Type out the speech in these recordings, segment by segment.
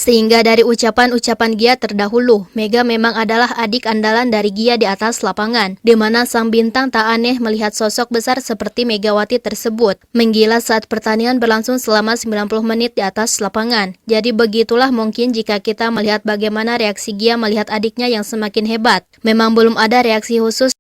Sehingga dari ucapan-ucapan Gia terdahulu, Mega memang adalah adik andalan dari Gia di atas lapangan, di mana sang bintang tak aneh melihat sosok besar seperti Megawati tersebut menggila saat pertandingan berlangsung selama 90 menit di atas lapangan. Jadi begitulah mungkin jika kita melihat bagaimana reaksi Gia melihat adiknya yang semakin hebat. Memang belum ada reaksi khusus.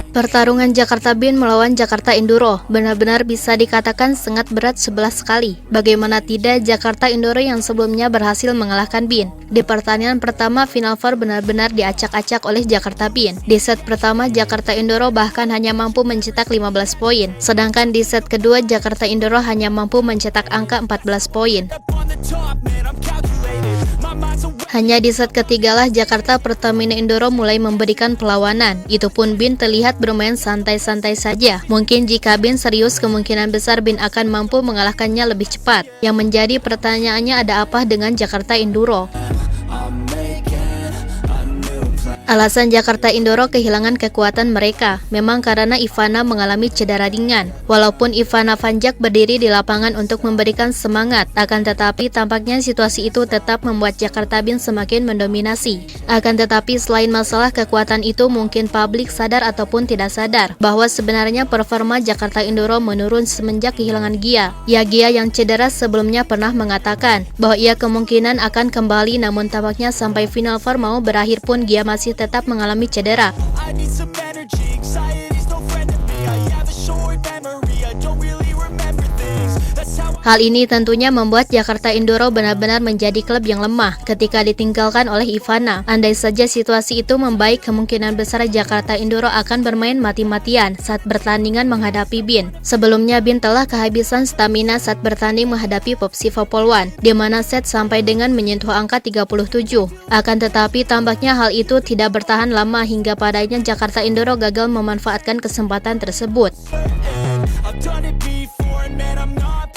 Pertarungan Jakarta Bean melawan Jakarta Enduro benar-benar bisa dikatakan sangat berat sebelah sekali. Bagaimana tidak, Jakarta Enduro yang sebelumnya berhasil mengalahkan Bean. Di pertandingan pertama, Final Four benar-benar diacak-acak oleh Jakarta Bean. Di set pertama, Jakarta Enduro bahkan hanya mampu mencetak 15 poin. Sedangkan di set kedua, Jakarta Enduro hanya mampu mencetak angka 14 poin. Hanya di set ketigalah Jakarta Pertamina Enduro mulai memberikan perlawanan. Itu pun Bean terlihat bermain santai-santai saja. Mungkin jika Bean serius, kemungkinan besar Bean akan mampu mengalahkannya lebih cepat. Yang menjadi pertanyaannya, ada apa dengan Jakarta Enduro? Alasan Jakarta Enduro kehilangan kekuatan mereka memang karena Ivana mengalami cedera ringan. Walaupun Ivana Vanjak berdiri di lapangan untuk memberikan semangat, akan tetapi tampaknya situasi itu tetap membuat Jakarta Bean semakin mendominasi. Akan tetapi selain masalah kekuatan itu, mungkin publik sadar ataupun tidak sadar bahwa sebenarnya performa Jakarta Enduro menurun semenjak kehilangan Gia. Ya, Gia yang cedera sebelumnya pernah mengatakan bahwa ia kemungkinan akan kembali, namun tampaknya sampai Final Four mau berakhir pun Gia masih tetap mengalami cedera. Hal ini tentunya membuat Jakarta Enduro benar-benar menjadi klub yang lemah ketika ditinggalkan oleh Ivana. Andai saja situasi itu membaik, kemungkinan besar Jakarta Enduro akan bermain mati-matian saat bertandingan menghadapi Bean. Sebelumnya Bean telah kehabisan stamina saat bertanding menghadapi Popsivo Polwan, di mana set sampai dengan menyentuh angka 37. Akan tetapi tampaknya hal itu tidak bertahan lama hingga padanya Jakarta Enduro gagal memanfaatkan kesempatan tersebut.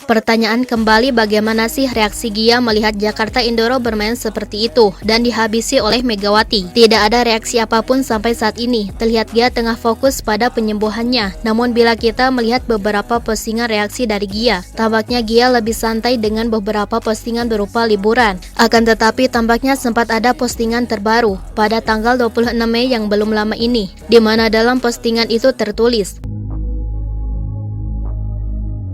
Pertanyaan kembali, bagaimana sih reaksi Gia melihat Jakarta Enduro bermain seperti itu dan dihabisi oleh Megawati? Tidak ada reaksi apapun sampai saat ini. Terlihat Gia tengah fokus pada penyembuhannya. Namun bila kita melihat beberapa postingan reaksi dari Gia, tampaknya Gia lebih santai dengan beberapa postingan berupa liburan. Akan tetapi tampaknya sempat ada postingan terbaru pada tanggal 26 Mei yang belum lama ini, di mana dalam postingan itu tertulis,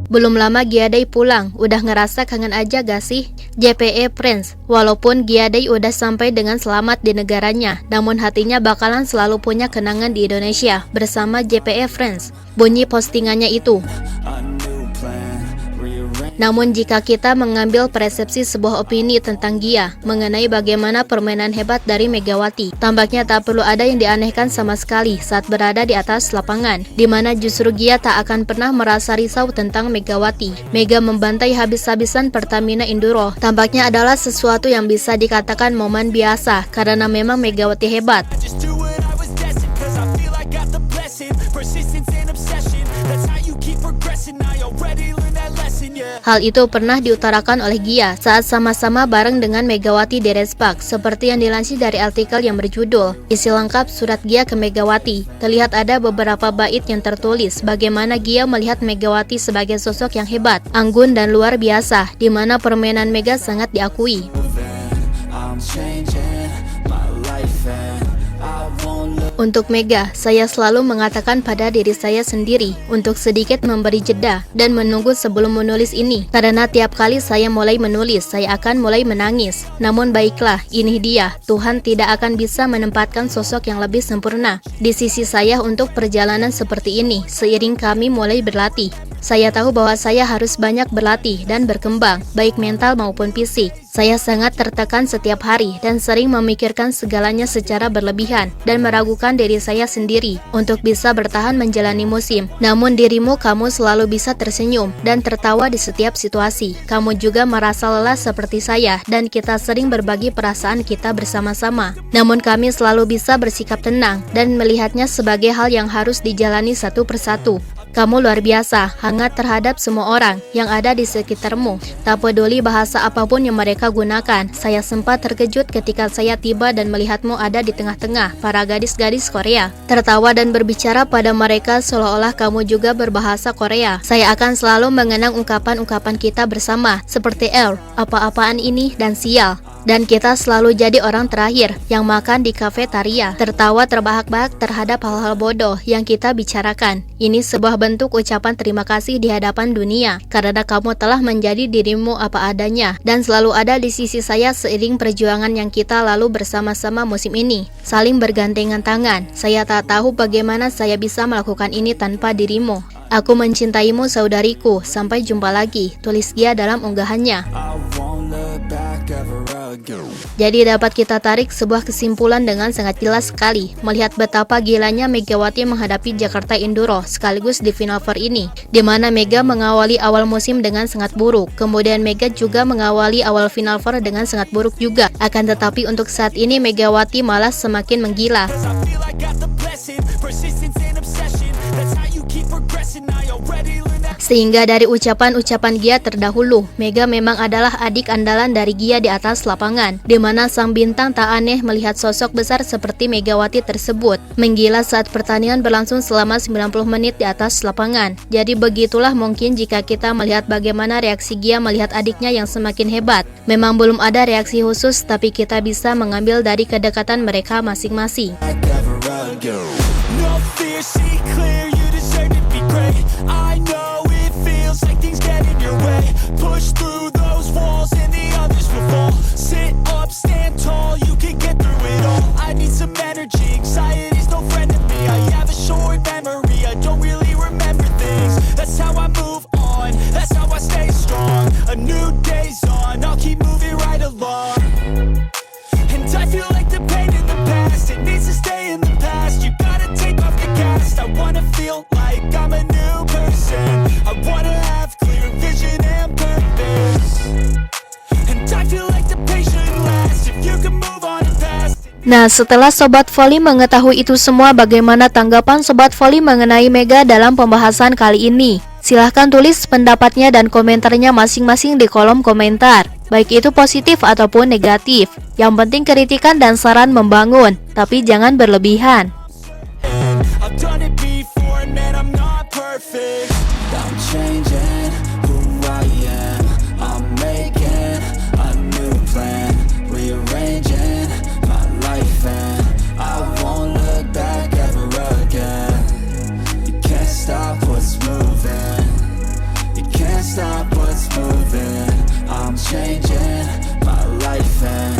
"Belum lama Giaday pulang, udah ngerasa kangen aja gak sih? JPE Friends." Walaupun Giaday udah sampai dengan selamat di negaranya, namun hatinya bakalan selalu punya kenangan di Indonesia bersama JPE Friends. Bunyi postingannya itu. Namun jika kita mengambil persepsi sebuah opini tentang Gia mengenai bagaimana permainan hebat dari Megawati, tampaknya tak perlu ada yang dianehkan sama sekali saat berada di atas lapangan, di mana justru Gia tak akan pernah merasa risau tentang Megawati. Mega membantai habis-habisan Pertamina Enduro tampaknya adalah sesuatu yang bisa dikatakan momen biasa karena memang Megawati hebat. Hal itu pernah diutarakan oleh Gia saat sama-sama bareng dengan Megawati di Respark, seperti yang dilansir dari artikel yang berjudul "Isi lengkap Surat Gia ke Megawati". Terlihat ada beberapa bait yang tertulis bagaimana Gia melihat Megawati sebagai sosok yang hebat, anggun dan luar biasa, di mana permainan Mega sangat diakui. Untuk Mega, saya selalu mengatakan pada diri saya sendiri untuk sedikit memberi jeda dan menunggu sebelum menulis ini. Karena tiap kali saya mulai menulis, saya akan mulai menangis. Namun baiklah, ini dia. Tuhan tidak akan bisa menempatkan sosok yang lebih sempurna di sisi saya untuk perjalanan seperti ini seiring kami mulai berlatih. Saya tahu bahwa saya harus banyak berlatih dan berkembang, baik mental maupun fisik. Saya sangat tertekan setiap hari dan sering memikirkan segalanya secara berlebihan dan meragukan diri saya sendiri untuk bisa bertahan menjalani musim. Namun dirimu, kamu selalu bisa tersenyum dan tertawa di setiap situasi. Kamu juga merasa lelah seperti saya dan kita sering berbagi perasaan kita bersama-sama. Namun kami selalu bisa bersikap tenang dan melihatnya sebagai hal yang harus dijalani satu persatu. Kamu luar biasa, hangat terhadap semua orang yang ada di sekitarmu. Tak peduli bahasa apapun yang mereka gunakan. Saya sempat terkejut ketika saya tiba dan melihatmu ada di tengah-tengah para gadis-gadis Korea. Tertawa dan berbicara pada mereka seolah-olah kamu juga berbahasa Korea. Saya akan selalu mengenang ungkapan-ungkapan kita bersama, seperti apa-apaan ini, dan sial. Dan kita selalu jadi orang terakhir yang makan di kafetaria, tertawa terbahak-bahak terhadap hal-hal bodoh yang kita bicarakan. Ini sebuah bentuk ucapan terima kasih di hadapan dunia, karena kamu telah menjadi dirimu apa adanya, dan selalu ada di sisi saya seiring perjuangan yang kita lalu bersama-sama musim ini. Saling bergandengan tangan, saya tak tahu bagaimana saya bisa melakukan ini tanpa dirimu. Aku mencintaimu saudariku, sampai jumpa lagi, tulis Gia dalam unggahannya. Jadi dapat kita tarik sebuah kesimpulan dengan sangat jelas sekali, melihat betapa gilanya Megawati menghadapi Jakarta Enduro sekaligus di Final Four ini, di mana Mega mengawali awal musim dengan sangat buruk, kemudian Mega juga mengawali awal Final Four dengan sangat buruk juga. Akan tetapi untuk saat ini Megawati malah semakin menggila. Sehingga dari ucapan-ucapan Gia terdahulu, Mega memang adalah adik andalan dari Gia di atas lapangan, di mana sang bintang tak aneh melihat sosok besar seperti Megawati tersebut menggila saat pertandingan berlangsung selama 90 menit di atas lapangan. Jadi begitulah mungkin jika kita melihat bagaimana reaksi Gia melihat adiknya yang semakin hebat. Memang belum ada reaksi khusus, tapi kita bisa mengambil dari kedekatan mereka masing-masing. Push through those walls and the others will fall. Sit up, stand tall, you can get through it all. I need some energy, anxiety's no friend to me. I have a short memory, I don't really remember things. That's how I move on, that's how I stay strong. A new day's on, I'll keep moving right along. And I feel like the pain in the past, it needs to stay in the past. You gotta take off the cast. I wanna feel like I'm a new person. I wanna have clear vision and purpose. And I feel like the patient lasts. If you can move on and pass. Nah, setelah Sobat Voli mengetahui itu semua, bagaimana tanggapan Sobat Voli mengenai Mega dalam pembahasan kali ini? Silahkan tulis pendapatnya dan komentarnya masing-masing di kolom komentar, baik itu positif ataupun negatif. Yang penting kritikan dan saran membangun, tapi jangan berlebihan. Stop what's moving. I'm changing my life and